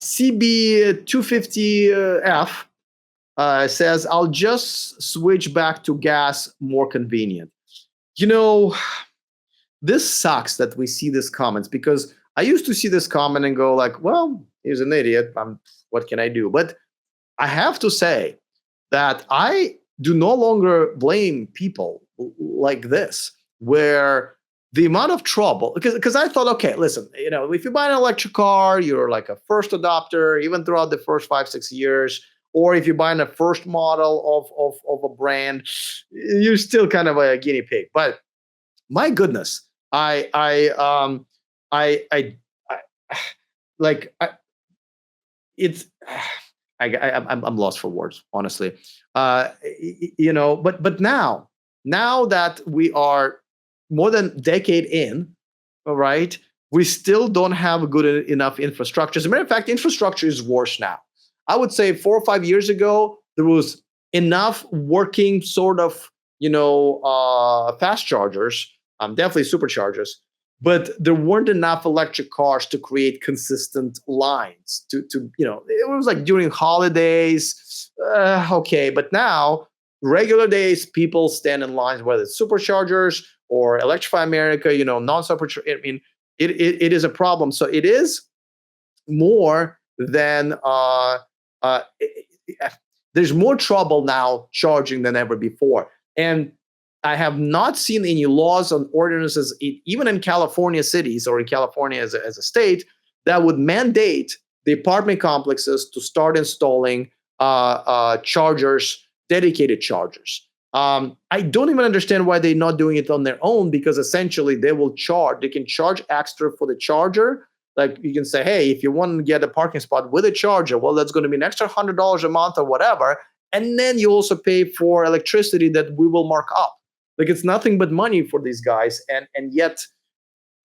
CB250F says, I'll just switch back to gas, more convenient. You know, this sucks that we see these comments, because I used to see this comment and go like, well, he's an idiot. What can I do? But I have to say that I do no longer blame people like this, where the amount of trouble, because I thought, okay, listen, if you buy an electric car, you're like a first adopter, even throughout the first 5-6 years, or if you're buying a first model of a brand, you're still kind of a guinea pig. But my goodness, I like it's. I'm lost for words, honestly. But now that we are more than a decade in, all right, we still don't have a good enough infrastructure. As a matter of fact, infrastructure is worse now. I would say 4 or 5 years ago, there was enough working sort of, fast chargers, definitely superchargers, but there weren't enough electric cars to create consistent lines. It was like during holidays, okay, but now regular days, people stand in lines, whether it's superchargers or Electrify America, non-supercharger. I mean, it is a problem. So it is more than there's more trouble now charging than ever before. And I have not seen any laws or ordinances, even in California cities or in California as a state, that would mandate the apartment complexes to start installing chargers, dedicated chargers. I don't even understand why they're not doing it on their own, because essentially they can charge extra for the charger. Like you can say, hey, if you want to get a parking spot with a charger, well, that's going to be an extra $100 a month or whatever. And then you also pay for electricity that we will mark up. Like, it's nothing but money for these guys, and yet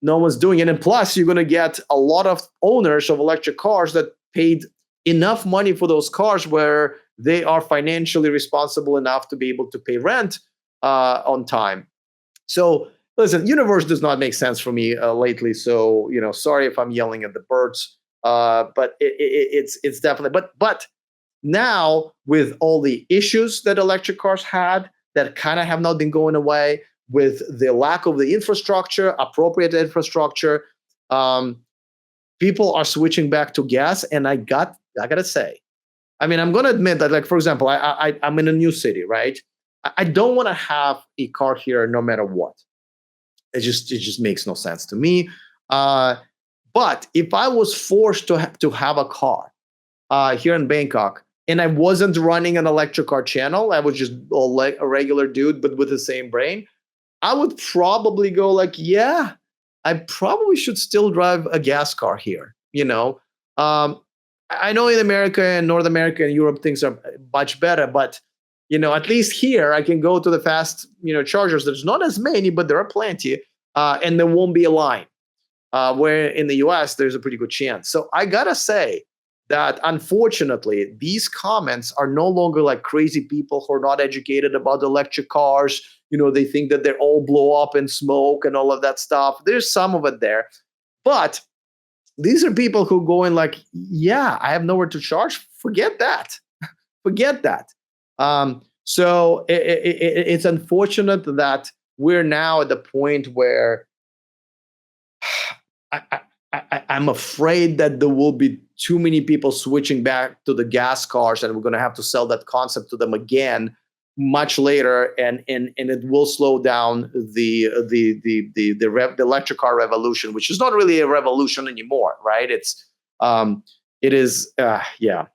no one's doing it. And plus, you're going to get a lot of owners of electric cars that paid enough money for those cars where they are financially responsible enough to be able to pay rent on time. So, listen, universe does not make sense for me lately. So, sorry if I'm yelling at the birds, but it's definitely. But now, with all the issues that electric cars had, that kind of have not been going away, with the lack of the infrastructure, appropriate infrastructure, people are switching back to gas. And I gotta say, I mean, I'm gonna admit that, like, for example, I'm in a new city, right? I don't want to have a car here no matter what. It just makes no sense to me. But if I was forced to have a car here in Bangkok, and I wasn't running an electric car channel, I was just a regular dude, but with the same brain, I would probably go like, yeah, I probably should still drive a gas car here. I know in America and North America and Europe, things are much better, but at least here I can go to the fast, chargers. There's not as many, but there are plenty, and there won't be a line. Where in the US, there's a pretty good chance. So I gotta say that, unfortunately, these comments are no longer like crazy people who are not educated about electric cars. They think that they're all blow up in smoke and all of that stuff. There's some of it there, but these are people who go in like, yeah, I have nowhere to charge. Forget that. Forget that. So it's unfortunate that we're now at the point where I'm afraid that there will be too many people switching back to the gas cars, and we're going to have to sell that concept to them again much later, and it will slow down the electric car revolution, which is not really a revolution anymore, right? It is, yeah.